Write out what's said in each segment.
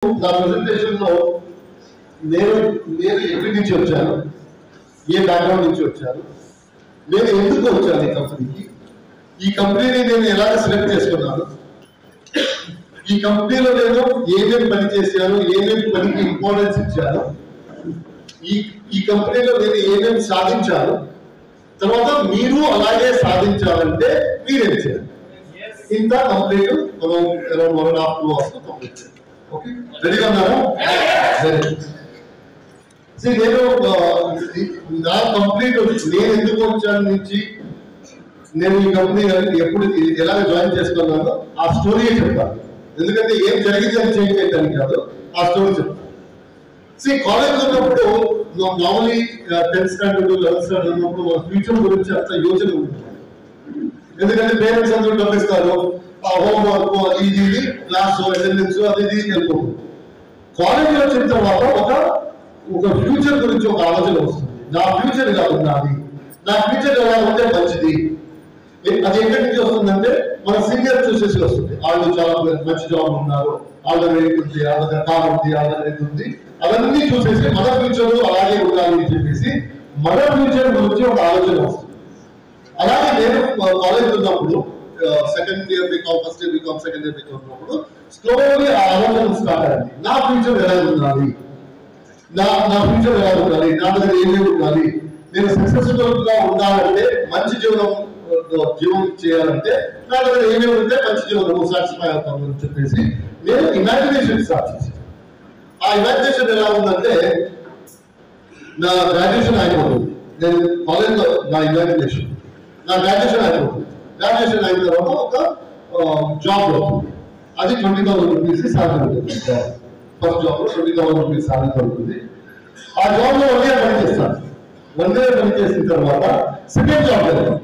నా ప్రెజెంటేషన్ లో నేను ఎక్కడి నుంచి వచ్చాను, ఏ బ్యాక్గ్రౌండ్ నుంచి వచ్చాను, నేను ఎందుకు వచ్చాను ఈ కంపెనీకి, ఈ కంపెనీని నేను ఎలా సెలెక్ట్ చేసుకున్నాను, ఈ కంపెనీలో నేను ఏమేమి పని చేశాను, ఏమేమి పనికి ఇంపార్టెన్స్ ఇచ్చాను, ఈ కంపెనీలో నేను ఏమేమి సాధించాను, తర్వాత మీరు అలాగే సాధించాలంటే మీరేం చేయాలి. ఇంత కంప్లీట్ మనం అరౌండ్ 1.5 hours కంప్లీట్ చేయాలి. ఓకే, రెడీగా ఉన్నారా? నేను నా కంప్లీట్ నేను ఎందుకు వచ్చాను నుంచి నేను ఈ కంపెనీ ఎప్పుడు ఎలా జాయిన్ చేసుకున్నానో ఆ స్టోరీ చెప్తాను. ఎందుకంటే ఏం జరిగింది అని చేంజ్ చేయడానికి కాదు, ఆ స్టోరీ చెప్తాను. కాలేజ్ ఉన్నప్పుడు మామూలీ 10th స్టాండర్డ్ 11th స్టాండర్డ్ ఉన్నప్పుడు మన ఫ్యూచర్ గురించి అంత యోచన ఉంటుంది. ఎందుకంటే పేరెంట్స్ అందరూ డబ్బిస్తారు, హోంవర్క్ అది ఇది క్లాస్ అటెండెన్స్ అది ఇది వెళ్ళిపోతుంది. కాలేజీ వచ్చిన తర్వాత ఒక ఫ్యూచర్ గురించి ఒక ఆలోచన వస్తుంది. నా ఫ్యూచర్ ఇలా ఉన్నది, నా ఫ్యూచర్ ఎలా ఉంటే మంచిది. అది ఎక్కడి నుంచి వస్తుందంటే మన సీనియర్ చూసేసి వస్తుంది. వాళ్ళు చాలా మంచి జాబ్ ఉన్నారు, వాళ్ళ రేట్ ఉంది, వాళ్ళ కార్ ఉంది, వాళ్ళ రేట్ ఉంది, అవన్నీ చూసేసి మన ఫ్యూచర్ అలాగే ఉండాలి అని చెప్పేసి మన ఫ్యూచర్ గురించి ఒక ఆలోచన వస్తుంది. అలాగే నేను కాలేజ్ ఉన్నప్పుడు second year BCom, first year BCom, second year BCom ఉన్నప్పుడు స్లోలీ ఆ ఆలోచన స్టార్ట్ అయింది. నా ఫ్యూచర్ ఎలా ఉండాలి, నా ఫ్యూచర్ ఎలా ఉండాలి, నా దగ్గర ఏమేమి ఉండాలి, నేను సక్సెస్ఫుల్ గా ఉండాలంటే మంచి జీవనం చేయాలంటే నా దగ్గర ఏమేమి ఉంటే మంచి జీవనం సాటిస్ఫై అవుతాను అని చెప్పేసి నేను ఇమాజినేషన్ స్టార్ట్ చేశాను. ఆ ఇమాజినేషన్ ఎలా ఉందంటే నా గ్రాడ్యుయేషన్ అయిపోతుంది. నేను కాలేజ్లో నా ఇమాజినేషన్ నా గ్రాడ్యుయేషన్ అయిపోతుంది. గ్రాడ్యుయేషన్ అయిన తర్వాత ఒక జాబ్ అవుతుంది. అది 20,000 రూపీస్ సాలరీ ఉంటుంది. ఫస్ట్ జాబ్ లో 20,000 రూపీస్ సాలరీ అవుతుంది. ఆ జాబ్ లో 1 year పని చేస్తాను. 1 year పని చేసిన తర్వాత సెకండ్ జాబ్ వెళ్తాను.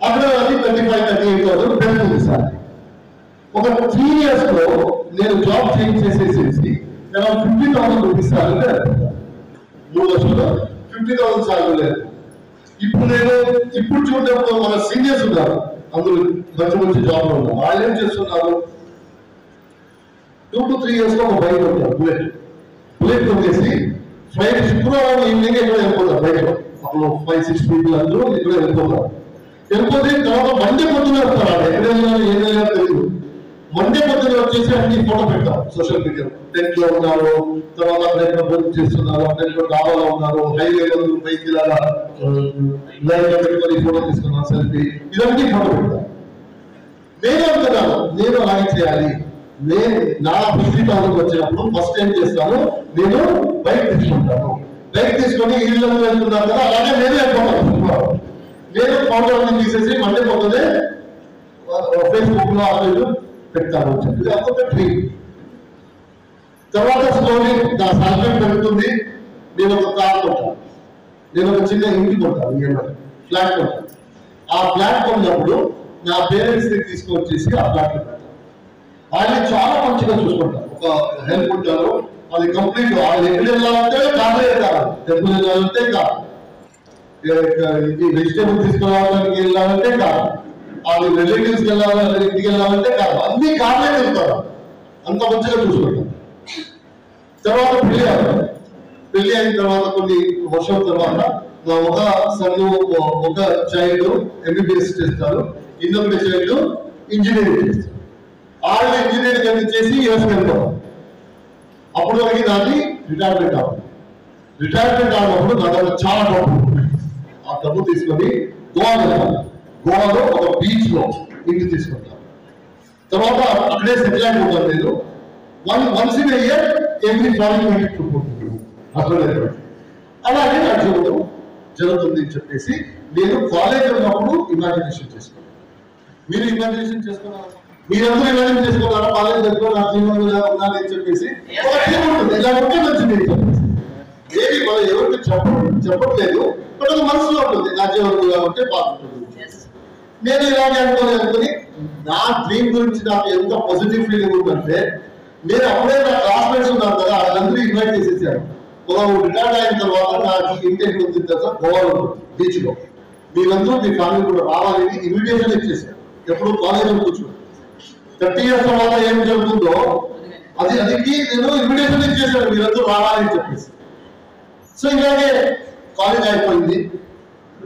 అక్కడ అది 35,000-38,000 పెరుగుతుంది సాలరీ. ఒక 3 years లో నేను జాబ్ చేంజ్ చేసేసి అరౌండ్ 50,000 రూపీస్ సాలరీ అయిపోతాను. 3 లక్షల్లో 50,000 సాలరీ లేదు. ఇప్పుడు చూడటంలో మన సీనియర్స్ ఉన్నారు, అందరూ మంచి జాబ్ లో ఉన్నారు. వాళ్ళు ఏం చేస్తున్నారు, 2 to 3 years లో ఒక బైక్ ఉంటారు, బుల్లెట్ కొట్టేసి ఫ్లైట్ శుక్రవారం ఈవినింగ్ ఇక్కడ వెళ్ళిపోతారు. బైక్ అప్పుడు 5-6 people అందరూ ఇక్కడ వెళ్ళిపోతారు. వెళ్ళిపోతే తర్వాత మండే పొద్దున వస్తారు. ఎక్కడ వెళ్ళాలి ఏం వెళ్ళాలో తెలియదు. మండే పొద్దున వచ్చేసి అన్ని ఫోటో పెడతారు సోషల్ మీడియాలో. టెంట్ లో ఉన్నారు, తర్వాత అక్కడ బుక్ చేస్తున్నారు, అక్కడ డాబాలో ఉన్నారు, హైవేలో బైక్ ఇలా లైన్ లో పెట్టుకొని ఫోటో తీసుకున్నారు, సెల్ఫీ, ఇవన్నీ ఫోటో పెడతారు. నేను అనుకున్నాను నేను అలాగే చేయాలి. నేను నా 50,000 వచ్చినప్పుడు ఫస్ట్ ఏం చేస్తాను, నేను బైక్ తీసుకుంటాను. బైక్ తీసుకొని ఇళ్ళలో వెళ్తున్నాను కదా, అలాగే నేను వెళ్ళిపోతాను. నేను ఫోటోని తీసేసి మండే పొద్దునే ఫేస్బుక్ లో అవి పెడతాను అని చెప్పి అదొక డ్రీమ్. తర్వాత స్టోరీ నా సాలరీ పెరుగుతుంది. నేను ఒక కార్ కొంటాను, నేను ఒక చిన్న ఇంటి కొంటాను, ఫ్లాట్ కొంటాను. ఆ ఫ్లాట్ కొన్నప్పుడు నా పేరెంట్స్ ని తీసుకొచ్చేసి ఆ ఫ్లాట్ లో పెడతాను. వాళ్ళని చాలా మంచిగా చూసుకుంటారు, ఒక హెల్ప్ ఉంటారు. అది కంప్లీట్ వాళ్ళు ఎక్కడ వెళ్ళాలంటే కార్లో వెళ్తారు, టెంపుల్ వెళ్ళాలంటే కాదు, వెజిటేబుల్ తీసుకురావడానికి వెళ్ళాలంటే కాదు, అది రిలేటివ్స్ వెళ్ళాలంటే ఇంటికి వెళ్ళాలంటే కాదు, అన్ని కార్లే వెళ్తారు. అంత మంచిగా చూసుకుంటారు. తర్వాత పెళ్లి అయిన తర్వాత కొన్ని వర్షం తర్వాత ఒక సన్ను ఒక చైల్డ్ MBBS చేస్తారు, ఇంకొకటి చైల్డ్ ఇంజనీరింగ్ చేస్తారు. వాళ్ళు ఇంజనీరింగ్ అని చేసి యూఎస్ వెళ్తారు. అప్పుడు వరకు నాది రిటైర్మెంట్ అవ్వాలి. రిటైర్మెంట్ అయినప్పుడు నా దగ్గర చాలా డబ్బు, ఆ డబ్బు తీసుకొని గోవా వెళ్తాను. గోవాలో ఒక బీచ్ లో ఇంటి తీసుకుంటాను. తర్వాత అక్కడే సెటిల్ అయిపోతాను. నేను once in year every foreign అక్కడ అలాగే నా జీవితం జరుగుతుంది అని చెప్పేసి నేను కాలేజ్ ఉన్నప్పుడు ఇమాజినేషన్ చేసుకున్నాను. మీరు ఇమాజినేషన్ చేసుకున్నారు, మీరందరూ ఇమాజిన్ చేసుకున్నారా? కాలేజ్ దగ్గర నా జీవనం ఇలా ఉండాలి అని చెప్పేసి ఒక టీం ఉంటుంది, ఇలా ఉంటే మంచిది అని చెప్పేసి. ఏది మనం ఎవరికి చెప్పట్లేదు, బట్ అది మనసులో ఉంటుంది, నా జీవనం ఇలా ఉంటే బాగుంటుంది. నేను ఇలాగే అనుకుని నా డ్రీమ్ గురించి నాకు ఎంత పాజిటివ్ ఫీలింగ్ ఉందంటే, నేను అప్పుడే నా క్లాస్మేట్స్ ఉన్నారు కదా, వాళ్ళందరూ ఇన్వైట్ చేసేసాను. రిటైర్డ్ అయిన తర్వాత నాకు ఇంటికి వచ్చిన తర్వాత గోవాలో బీచ్ లో మీరందరూ మీ ఫ్యామిలీ కూడా రావాలని ఇన్విటేషన్ ఇచ్చేసారు. ఎప్పుడు కాలేజీలో కూర్చొని 30 years తర్వాత ఏం జరుగుతుందో అదికి నేను ఇన్విటేషన్ ఇచ్చేసాను మీరందరూ రావాలని చెప్పేసి. సో ఇలాగే కాలేజ్ అయిపోయింది.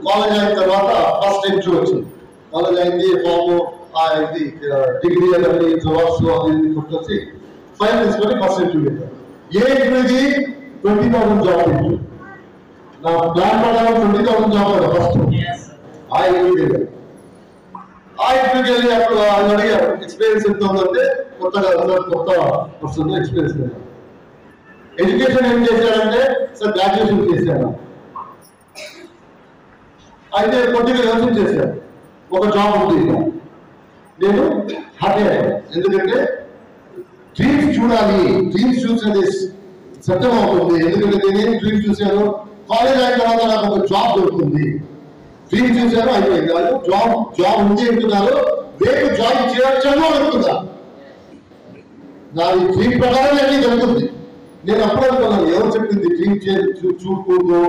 కాలేజ్ అయిన తర్వాత ఫస్ట్ ఇంటర్వ్యూ వచ్చింది. కాలేజ్ అయింది, ఫామ్ ఇది డిగ్రీ అనేది జవాబ్స్ అది కొట్టొచ్చి ఫైల్ తీసుకొని ఫస్ట్ ఇంటర్వ్యూ పెట్టాను. ఏ ఇంటర్వ్యూకి 20,000 జాబ్ ఇంటర్వ్యూ. నా ప్లాన్ ప్రకారం 20,000 జాబ్ కదా ఫస్ట్. ఆ ఇంటర్వ్యూకి వెళ్ళి అప్పుడు ఆయన అడిగారు ఎక్స్పీరియన్స్ ఎంత ఉందంటే కొత్త వస్తుంది ఎక్స్పీరియన్స్ లేదు. ఎడ్యుకేషన్ ఏం చేశాడంటే సార్ గ్రాడ్యుయేషన్ చేశాను. అయితే కొద్దిగా యోచన చేశాను, ఒక జాబ్ ఉంది. నేను హ్యాపీ అయ్యాను, ఎందుకంటే డ్రీమ్స్ చూడాలి, డ్రీమ్స్ చూసేది సత్యం అవుతుంది. ఎందుకంటే నేనేం డ్రీమ్స్ చూశాను, కాలేజ్ అయిన తర్వాత నాకు ఒక జాబ్ దొరుకుతుంది. డ్రీమ్ చూశాను, అయిపోయింది. వాళ్ళు జాబ్ ఉంది అంటున్నారు, రేపు జాయిన్ చేయొచ్చాను అనుకుందా. నాది డ్రీమ్ ప్రకారం అన్ని జరుగుతుంది. నేను అప్పుడు అనుకున్నాను, ఎవరు చెప్పింది డ్రీమ్ చూడకూడదు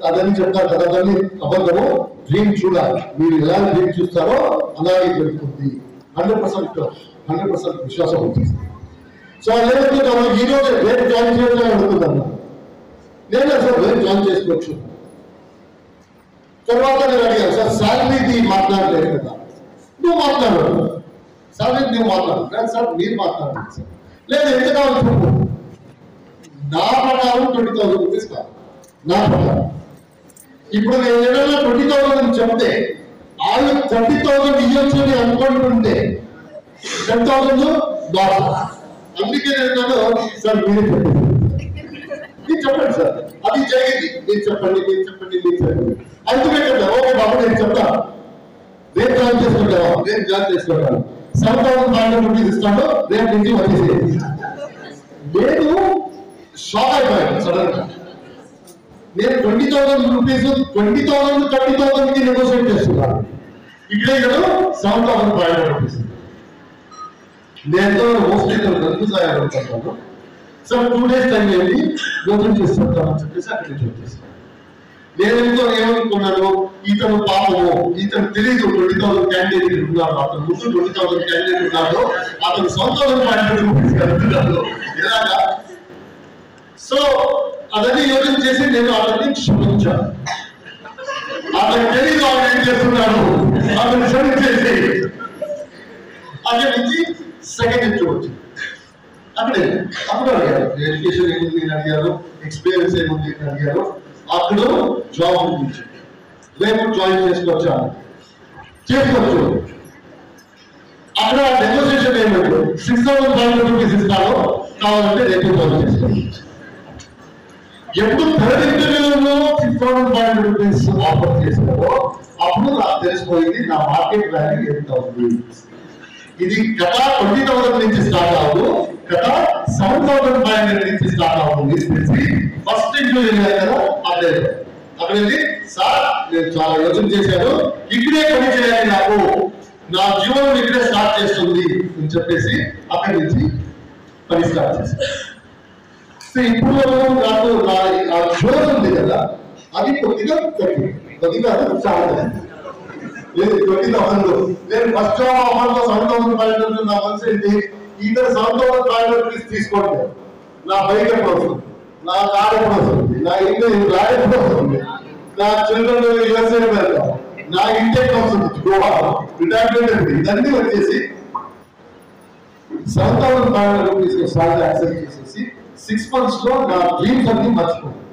అదని చెప్తారు కదా, దాన్ని అబద్ధము. డ్రీమ్ చూడాలి, మీరు ఎలా డ్రీమ్ చూస్తారో అలాగే జరుగుతుంది. 100% విశ్వాసం ఉంటుంది. సో ఏమనుకుంటాను, ఈ రోజు రేపు జాయిన్ చేయొచ్చు అనుకుంటాను. నేను సార్ రేపు జాయిన్ చేసుకోవచ్చు. తర్వాత నేను అడిగాను, సార్ శాలరీది మాట్లాడలేదు కదా, నువ్వు మాట్లాడు, శాలరీ నువ్వు మాట్లాడు. లేదు సార్ మీరు మాట్లాడండి సార్. లేదు ఎంత కావాలి చెప్పు. నా ప్రకారం 20,000 రూపీస్ కాదు, నా ప్రకారం. ఇప్పుడు నేను ఏదైనా 20,000 అని చెప్తే వాళ్ళు 30,000 ఇవ్వచ్చు అని అనుకుంటుంటే 10,000 లాస్. అందుకే నేను సార్ మీరే చెప్పండి, మీరు చెప్పండి సార్ అది జరిగింది, మీరు చెప్పండి. అందుకే చెప్తాను, ఓకే బాబు నేను చెప్తాను, రేపు జాయిన్ చేసుకుంటావా, రేపు జాయిన్ చేసుకుంటాను, 7,500 రూపీస్ ఇస్తాను, రేపు నుంచి వచ్చేసి. నేను షాక్ అయిపోయాను సడన్ గా. నేను 20,000 రూపీస్ 20,000 30,000కి నెగోషియేట్ చేస్తున్నాను. ఇక్కడే కదా 7,500 రూపీస్. నేను మోస్ట్లీ కన్ఫ్యూజ్ అయ్యాను అనుకుంటాను. సార్ 2 days టైం ఏంటి యోచన చేస్తుంటామని చెప్పేసి అక్కడ నుంచి వచ్చేసాను. నేను ఏమనుకున్నాను, ఇతను పాపము, ఇతను తెలియదు 20,000 క్యాండిడేట్ ఉన్నాడు, అతను ముందు 20,000 క్యాండిడేట్ ఉన్నాడు, అతను 7,500 రూపీస్ కలుగుతున్నాడు ఎలాగా. సో అదని యోచన చేసి నేను అతన్ని క్షమించాను. అతను తెలియదు అతను ఏం చేస్తున్నాడు, అతను క్షమించేసి అక్కడి నుంచి సెకండ్ ఇంటర్వ్యూ వచ్చింది. అప్పుడు అడిగారు ఎడ్యుకేషన్ ఏముంది అని అడిగారు, ఎక్స్పీరియన్స్ ఏముంది అని అడిగారు. అక్కడ జాబ్ గురించి రేపు జాయిన్ చేసుకోవచ్చు. అక్కడ నెగోషియేషన్ ఏమిటి, 6,500 రూపీస్ ఇస్తాను, కావాలంటే రేపు జాయిన్ చేసుకోవచ్చు. ఎప్పుడు థర్డ్ ఇంటర్వ్యూలో 6,500 రూపీస్ ఆఫర్ చేస్తారో అప్పుడు నాకు తెలిసిపోయింది నా మార్కెట్ వాల్యూ ఎంత ఉంది. ఇది గత 20,000 నుంచి స్టార్ట్ అవ్వదు, గత 7,500 నుంచి స్టార్ట్ అవుతుంది తెలిసి ఫస్ట్ ఇంటర్వ్యూ కదా అదే. అక్కడ వెళ్ళి సార్ నేను చాలా యోచన చేశాను, ఇక్కడే పని చేయాలి, నాకు నా జీవనం ఇక్కడే స్టార్ట్ చేస్తుంది అని చెప్పేసి అక్కడి నుంచి పని స్టార్ట్ చేశాను. సో ఇప్పుడు నాకు ఆ జోస్ ఉంది కదా, అది కొద్దిగా చాలా లేదు 20,000. నేను ఫస్ట్ ఆఫర్లో 7,500 నా మనసు ఏంటి, ఇతను 7,500 రూపీస్ తీసుకోండి, నా బైక్ ఎప్పుడు వస్తుంది, నా కార్ ఎప్పుడు వస్తుంది, నా ఇల్లు రాడ్ ఎప్పుడు వస్తుంది, నా చిల్డ్రన్ యుఎస్ఏ వెళ్తాం, నా ఇంటెక్ వస్తుంది, గోవా రిటైర్మెంట్ ఎప్పుడు, ఇదన్నీ వచ్చేసి 7,500 రూపీస్ సాలరీ యాక్సెప్ట్ చేసేసి 6 months లో నా డ్రీమ్స్ అన్ని మర్చిపోయింది.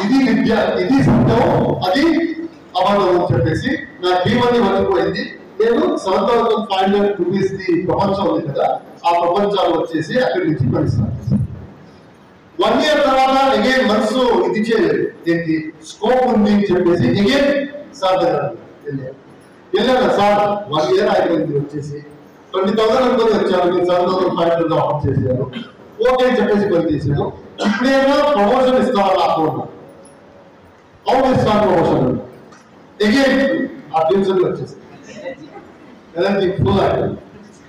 ఇది విద్య, ఇది సత్యం, అది అబద్ధం అని చెప్పేసి నా డ్రీమ్ అన్ని మర్చిపోయింది. నేను 7,500 రూపీస్ ది ప్రపంచం ఉంది కదా, ఆ ప్రపంచాలు వచ్చేసి అక్కడి నుంచి పనిస్తాను. 1 year తర్వాత అగైన్ మనసు ఇది చేయలేదు, ఏంటి స్కోప్ ఉంది అని చెప్పేసి అగైన్ సార్ దగ్గర వెళ్ళాను. సార్ 1 year అయిపోయింది, వచ్చేసి 20,000 అనుకుని వచ్చాను, మీరు 7,500 ఆఫర్ చేశారు, ఓకే అని చెప్పేసి పని చేశాను. ఇప్పుడేమో ప్రమోషన్ ఇస్తాను నాకు, అవును ఇస్తాను ప్రమోషన్. అగైన్ ఆ డ్రీమ్స్ వచ్చేసి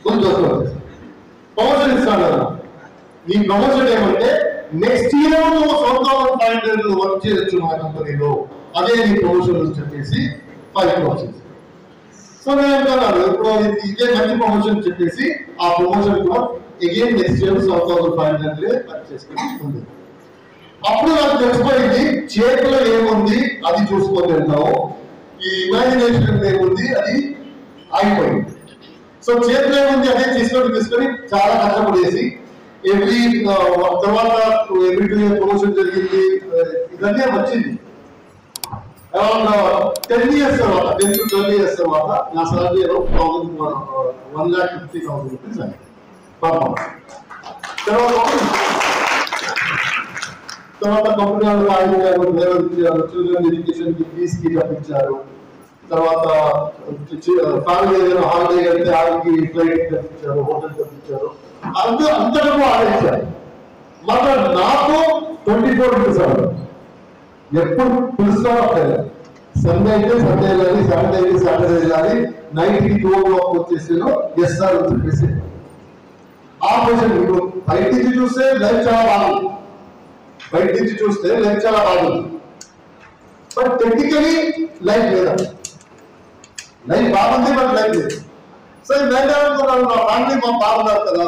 ఫుల్ దోస్తులు వచ్చేసి ప్రమోషన్ ఇస్తాను కదా. నీ ప్రమోషన్ ఏమంటే నెక్స్ట్ ఇయర్ నువ్వు 7,500 వర్క్ చేయొచ్చు మా కంపెనీలో, అదే నీ ప్రమోషన్ అని చెప్పేసి 5 వచ్చేసి. సో నేను అనుకున్నాను ఇప్పుడు ఇదే మంచి ప్రమోషన్ చెప్పేసి ఆ ప్రమోషన్ కూడా అగైన్ నెక్స్ట్ ఇయర్ 7,500 పర్చేస్ ఉంది. అప్పుడు నాకు తెలిసిపోయింది చేతిలో ఏముంది అది చూసుకొని వెళ్తాము, ఈ ఇమాజినేషన్ ఏముంది అది ఆగిపోయింది. సో చేతిలో ఏముంది అదే తీసుకొని చాలా కష్టపడేసి ఎవ్రీ తర్వాత ఎవ్రీ 2 ఇయర్ ప్రమోషన్ జరిగింది, ఇవన్నీ వచ్చింది. అరౌండ్ 10 years తర్వాత 10 to 12 years తర్వాత నా సాలరీ 1,50,000 రూపీస్ అండి పర్ మంత్. తర్వాత కంపెనీ వాళ్ళు చిల్డ్రన్ ఎడ్యుకేషన్ కి ఫీజ్ కి తప్పించారు. తర్వాత ఫ్యామిలీ ఏదైనా హాలిడే వెళ్తే ఆడికి ఫ్లైట్ తప్పించారు, హోటల్ తప్పించారు, అంతటా ఆడించారు. మాత్రం నాకు 24/7 ఎప్పుడు పిలుస్తారో అక్కడ సండే అయితే సండే వెళ్ళాలి, సాటర్డే అయితే సాటర్డే వెళ్ళాలి, నైట్ కి 2 o'clock వచ్చేసాను ఎస్ సార్ అని చెప్పేసి ఆ పొజిషన్. ఇప్పుడు బయట నుంచి చూస్తే లైఫ్ చాలా బాగుంది, బట్ టెక్నికలీ లైఫ్ లేదా, లైఫ్ బాగుంది బట్ లైఫ్ లేదు. సో నేను అనుకున్నాను మా ఫ్యామిలీ బాగున్నారు కదా,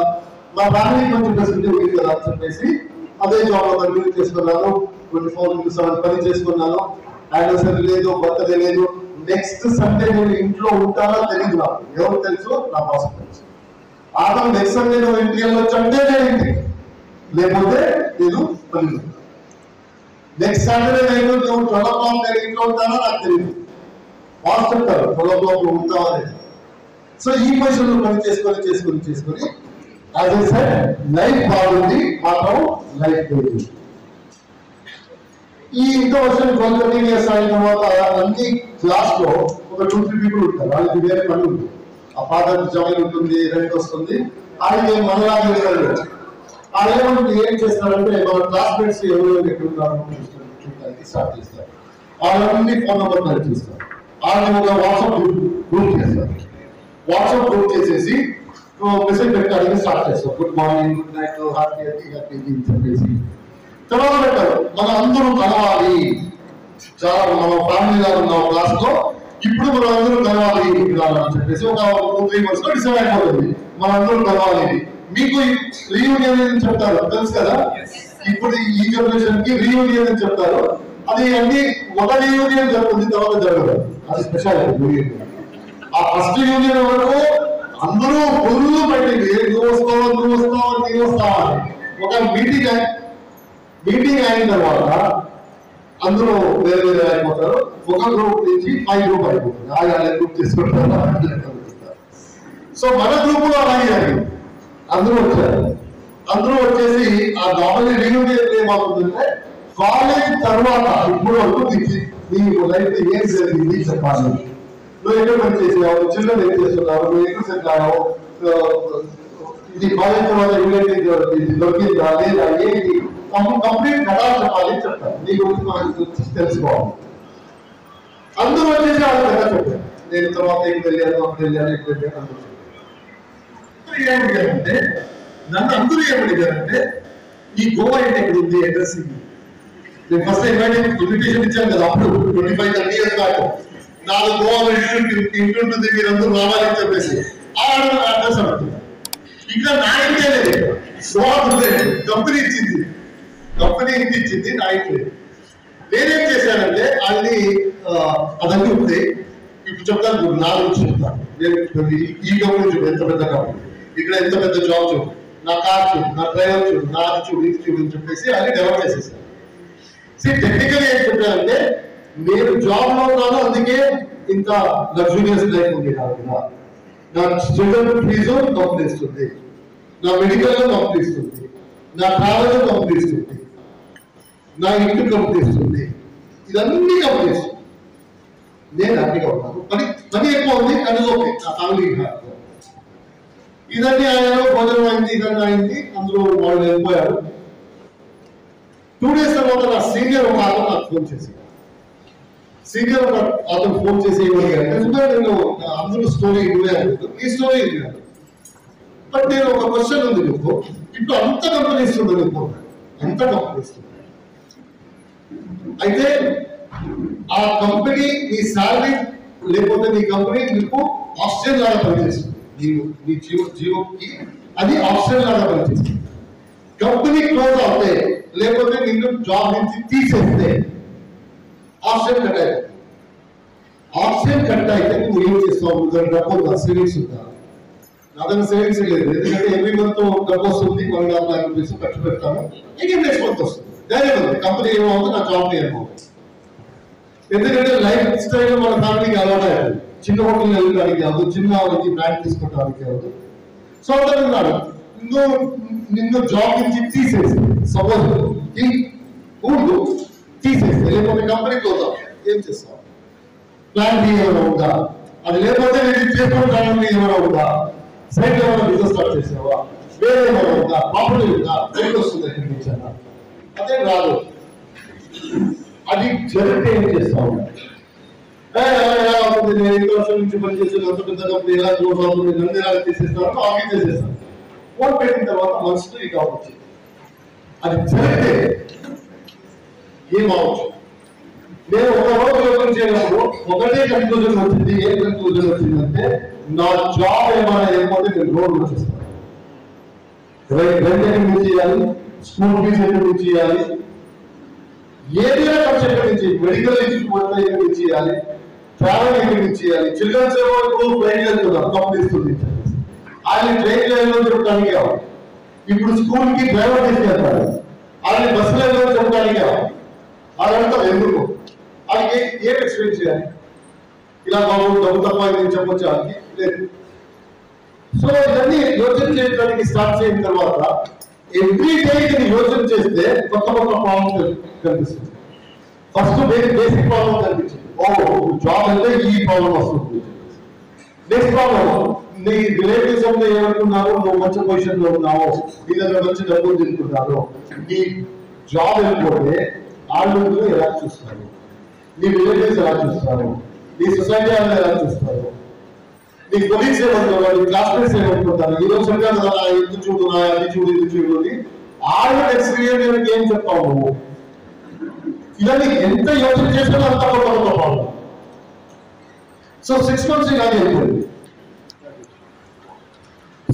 మా ఫ్యామిలీ కొంచెం ఫెసిలిటీ ఉంది కదా అని చెప్పేసి అదే జాబ్ లో కంటిన్యూ చేసుకున్నాను. 24/7 పని చేసుకున్నాను. యానివర్సరీ లేదు, బర్త్డే లేదు. నెక్స్ట్ సండే నేను ఇంట్లో ఉంటానో తెలియదు, నాకు ఎవరు తెలుసు, నా బాస్ తెలుసు. ఆటం నెక్స్ట్ సండే నువ్వు ఇంటికి వెళ్ళొచ్చు అంటే నేను ఇంటికి, లేకపోతే నేను పని. నెక్స్ట్ సాటర్డే నైట్ నువ్వు 12 o'clock నేను ఇంట్లో ఉంటానో నాకు తెలియదు, బాస్ చెప్తారు 12 o'clock నువ్వు ఉంటావా అనేది. సో ఈ పొజిషన్ లో పని చేసుకొని యాజ్ ఐ సెడ్ లైఫ్ బాగుంది, మాత్రం లైఫ్ లేదు. ఈ ఇంకో వర్షం 12 years అయిన తర్వాత అన్ని క్లాస్ లో ఒక 2-3 people ఉంటారు, వాళ్ళకి వేరే పని ఉంటుంది. ఆ ఫాదర్ జాయిన్ ఉంటుంది, రెంట్ వస్తుంది, వాళ్ళకి మనలాగా వాళ్ళు ఏం చేస్తారంటే మన క్లాస్మేట్స్ ఎవరు ఎక్కడున్నారు చూడడానికి స్టార్ట్ చేస్తారు. వాళ్ళన్నీ ఫోన్ నెంబర్ కలెక్ట్ చేస్తారు, వాళ్ళని ఒక వాట్సాప్ గ్రూప్ చేసేసి మెసేజ్ పెట్టడానికి స్టార్ట్ చేస్తాం. Good morning, good night, happy అని చెప్పేసి తర్వాత పెట్టారు. మన అందరూ కలవాలి, చాలా మన ఫ్యామిలీ లాగా ఉన్న క్లాస్ లో ఇప్పుడు మనం అందరూ కలవాలి అని చెప్పేసి ఒక 2-3 months లో డిసైడ్ అయిపోతుంది. మన అందరూ కలవాలి. మీకు రీయూనియన్ అని చెప్తారు, తెలుసు కదా. ఇప్పుడు ఈ జనరేషన్ కి రీయూనియన్ అని చెప్తారు. అది అన్ని ఒక రీయూనియన్ జరుగుతుంది, తర్వాత జరగదు. అది స్పెషాలిటీ. ఆ ఫస్ట్ యూనియన్ వరకు అందరూ ఫుల్ పెట్టింది, నువ్వు వస్తావా అని. ఒక మీటింగ్ అయిన తర్వాత అందరూ వేరే అయిపోతారు. ఒక గ్రూప్ నుంచి 5 group అయిపోతుంది. ఆయా గ్రూప్ చేసుకుంటారు. సో మన గ్రూప్ లో అలాగే జరిగింది. అందరూ వచ్చేసి ఆ నార్మల్లీ రీయూనియన్ ఏమవుతుందంటే కాలేజ్ తర్వాత ఇప్పుడు వరకు నీ లైఫ్ ఏం జరిగింది చెప్పాలి. నువ్వు ఎక్కడ పని చేసావు, చిల్డ్రన్ ఏం చేస్తున్నావు, నువ్వు ఎక్కడ సెట్ అయ్యావు, ఇది కాలేజ్ తర్వాత దొరికిందా లేదా, ఏంటి కంప్లీట్ కథ చెప్పాలి చెప్తాను. నీ గురించి మనకు తెలుసుకోవాలి. అందరూ వచ్చేసి వాళ్ళు కథ చెప్పారు. నేను తర్వాత ఇక్కడ వెళ్ళాను ఏమడిగారంటే నన్ను అందరూ ఏమడిగారంటే ఈ గోవా ఏంటి ఎక్కడ ఉంది, అడ్రస్. నేను ఫస్ట్ ఇన్విటేషన్ ఇచ్చాను కదా, అప్పుడు 25-30 years బ్యాక్. నాకు గోవా ఇంటుంటుంది, మీరు అందరూ రావాలని చెప్పేసి ఆ అడ్రస్ అడుగుతుంది. ఇక్కడ నా ఇంటే లేదు, గోవా కంపెనీ ఇచ్చింది, నా ఇంట్లో. నేనేం చేశానంటే వాళ్ళని అదన్నీ ఉంది. ఇప్పుడు చెప్తాను, 4 నుంచి చెప్తాను. నేను ఈ కంపెనీ చూడు, ఎంత పెద్ద కంపెనీ, ఇక్కడ ఎంత పెద్ద జాబ్ చూడు, నా కార్ చూడు, నా డ్రైవర్ చూడు, నాది చూడు, ఇది చూడు అని చెప్పేసి అన్ని డెవలప్ చేసేసాను. టెక్నికల్ ఏం చెప్పానంటే నేను జాబ్ లో ఉన్నాను, అందుకే ఇంత లగ్జూరియస్ లైఫ్ ఉంది. నా స్టూడెంట్ ఫీజు కంపెనీ ఇస్తుంది, నా మెడికల్ కంపెనీ ఇస్తుంది, నా ట్రావెల్ కంపెనీ ఇస్తుంది, నా ఇంటి కంపెనీ ఇస్తుంది, ఇదన్నీ కంపెనీ ఇస్తుంది. నేను హ్యాపీగా ఉన్నాను. పని ఎక్కువ ఉంది కానీ ఓకే, నా ఫ్యామిలీ హ్యాపీ. ఇదన్నీ ఆయన భోజనం అయింది, ఇదన్నీ అయింది, అందులో వాళ్ళు వెళ్ళిపోయారు. 2 days తర్వాత నా సీనియర్ ఒక అతను నాకు ఫోన్ చేసి ఎందుకంటే నేను అందరూ స్టోరీ ఇవ్వలేదు, ఈ స్టోరీ ఇవ్వలేదు. బట్ నేను ఒక క్వశ్చన్ ఉంది, నీకు ఇప్పుడు అంత కంపెనీ ఇస్తుంది, అంత కంపెనీ ఇస్తుంది. అయితే ఆ కంపెనీ నీ శాలరీ లేకపోతే నీ కంపెనీ నీకు ఆక్సిజన్ లాగా పనిచేస్తుంది. నీ జీవోకి అది ఆప్షన్ లాగా పనిచేస్తుంది. కంపెనీ క్లోజ్ అవుతే లేకపోతే నిన్ను జాబ్ నుంచి తీసేస్తే ఆప్షన్ కట్ అయిపోతుంది. ఆప్షన్ కట్ అయితే నువ్వు ఏం చేస్తావు? డబ్బు సేవింగ్స్ ఉంటా, నా దగ్గర సేవింగ్స్ లేదు, ఎందుకంటే ఎవ్రీ మంత్ డబ్బు వస్తుంది, 1.5 lakh రూపీస్ ఖర్చు పెడతాను, ఇంకేం నెక్స్ట్ మంత్ వస్తుంది, ధైర్యం ఉంది, కంపెనీ ఏమవుతుంది, నా జాబ్ ఏమవుతుంది. ఎందుకంటే లైఫ్ స్టైల్ మన ఫ్యామిలీకి అలవాటు అవుతుంది. చిన్న హోటల్ వెళ్ళడానికి అవ్వదు, చిన్న వాళ్ళకి బ్రాండ్ తీసుకోవడానికి అవ్వదు. సో అంటున్నాడు, నిన్ను జాబ్ నుంచి తీసేసి సపోజ్ ఊళ్ళు తీసేస్తే లేకపోతే కంపెనీ క్లోజ్ అవుతుంది, ఏం చేస్తావు? ప్లాన్ బి ఏమైనా ఉందా? అది లేకపోతే నేను చేసుకోవడానికి ఏమైనా ఉందా? సైడ్ ఏమైనా బిజినెస్ స్టార్ట్ చేసావా? వేరే ఏమైనా ఉందా? ప్రాపర్టీ ఉందా? రేట్ వస్తుంది ఎక్కడి నుంచి అన్నా? అదే రాదు. అది జరిగితే ఏం చేస్తావు? ఎలా అవుతుంది, నేను 5 వర్షాల నుంచి పనిచేసేది అంత పెద్ద కంపెనీ ఎలా క్లోజ్ అవుతుంది, నన్ను ఎలా తీసేస్తాను, ఆగి చేసేస్తాను. ఓట్ పెట్టిన తర్వాత మనసులో ఈ జాబ్ వచ్చింది. అది జరిగితే ఏమవచ్చు? నేను ఒక రోజు యోగం చేయనప్పుడు ఒకటే కన్క్లూజన్ వచ్చింది. ఏం కన్క్లూజన్ వచ్చిందంటే, నా జాబ్ ఏమైనా ఏమవుతే నేను రోడ్డు వచ్చేస్తాను. రెంట్ ఎక్కడి నుంచి చేయాలి, స్కూల్ ఫీజు ఎక్కడి నుంచి చేయాలి, ఏదైనా ఖర్చు ఎక్కడి నుంచి, మెడికల్ ఇన్స్టిట్యూట్ ఎక్కడి నుంచి చేయాలి, ట్రావెల్ ఎక్కడి నుంచి చేయాలి. చిల్డ్రన్స్ ఏమో ఇప్పుడు ట్రైన్ వెళ్తున్నారు, కంపెనీస్తుంది, ఆయన ట్రైన్ లైన్లో చెప్పడానికి కావాలి. ఇప్పుడు స్కూల్ కి డ్రైవర్ తీసుకెళ్తారు, ఆయన బస్సు లైన్లో చెప్పడానికి కావాలి. అదంతా ఎందుకు? వాళ్ళకి ఏం ఎక్స్ప్లెయిన్ చేయాలి? ఇలా బాబు డబ్బు తప్ప నేను చెప్పొచ్చు వాళ్ళకి లేదు. సో ఇవన్నీ యోచన చేయడానికి స్టార్ట్ చేసిన తర్వాత ఎవ్రీ డే ఇది యోచన చేస్తే కొత్త కొత్త ప్రాబ్లం కనిపిస్తుంది. ఫస్ట్ బేసిక్ ప్రాబ్లం కనిపించింది, ఓ జాబ్ అంటే ఈ ప్రాబ్లం వస్తుంది. నెక్స్ట్ ప్రాబ్లం, నీ రిలేటివ్స్ అంతా ఏమనుకున్నారు, నువ్వు మంచి పొజిషన్ లో ఉన్నావు, నీ దగ్గర మంచి డబ్బులు తీసుకుంటారు, నీ జాబ్ వెళ్ళిపోతే వాళ్ళు ఎలా చూస్తారు, నీ రిలేటివ్స్ ఎలా చూస్తారు, నీ సొసైటీ వాళ్ళు ఎలా చూస్తారు, నీ కొలీగ్స్ ఏమనుకుంటారు, నీ క్లాస్మేట్స్ ఏమనుకుంటారు, ఈ రోజు చెప్పాను కదా ఇది చూడు, అది చూడు, ఇది చూడు అని ఆళ్ళు ఎక్స్పీరియన్స్ ఏం చెప్తావు నువ్వు? ఇవన్నీ ఎంత యోచన చేసినా అంత ప్రాబ్లం. సో 6 months ఇలాగే వెళ్ళిపోయింది.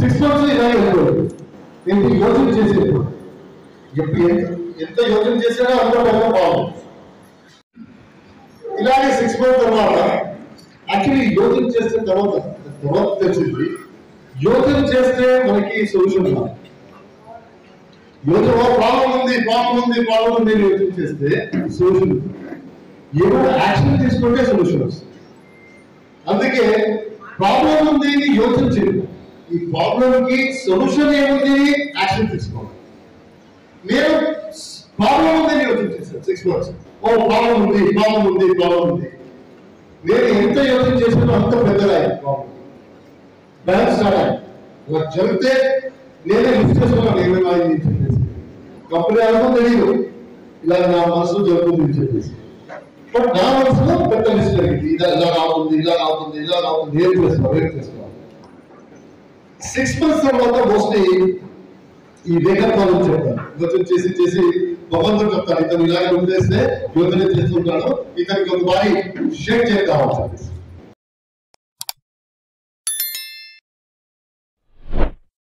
6 months ఇలాగే వెళ్ళిపోయింది. నేను యోచన చేసేప్పుడు ఎంత యోచన చేసినా అంత బాగుంది. ఇలాగే 6 months తర్వాత యాక్చువల్లీ యోచన చేసిన తర్వాత తెలిసింది, యోచన చేస్తే మనకి సొల్యూషన్ రాదు. యోచన ప్రాబ్లం ఉంది యోచన చేస్తే సొల్యూషన్, ఏమైనా యాక్షన్ తీసుకుంటే సొల్యూషన్ వస్తుంది. అందుకే ప్రాబ్లం ఉంది యోచన చేయండి, ఈ ప్రాబ్లం కి సొల్యూషన్ ఏముంది, యాక్షన్ తీసుకోవాలి. నేను ప్రాబ్లం ఉందని యోచన చేశాను 6 months. ఓ ప్రాబ్లం ఉంది. నేను ఎంత యోచన చేసినా అంత పెద్దగా అయింది ప్రాబ్లం. బ్యాలెన్స్ స్టార్ట్ అయింది. ఇలా జరిగితే నేనే లిస్ట్ చేసుకున్నాను ఏమైనా చెప్పేసి. కంపెనీ అనుకో తెలియదు ఇలా నా మనసులో జరుగుతుంది చెప్పేసి. బట్ నా మనసులో పెద్ద లిస్ట్ జరిగింది, ఇలా అవుతుంది ఏం చేసుకోవాలి. 6 months తర్వాత మోస్ట్లీ ఈ వేగం కాలం చెప్తాను, యోచన చేసి భగవంతుడు చెప్తాను, ఇతను ఇలాగే వదిలేస్తే యోచన చేస్తుంటాడు, ఇతనికి ఒక బారి షేక్ చేద్దామని చెప్పేసి.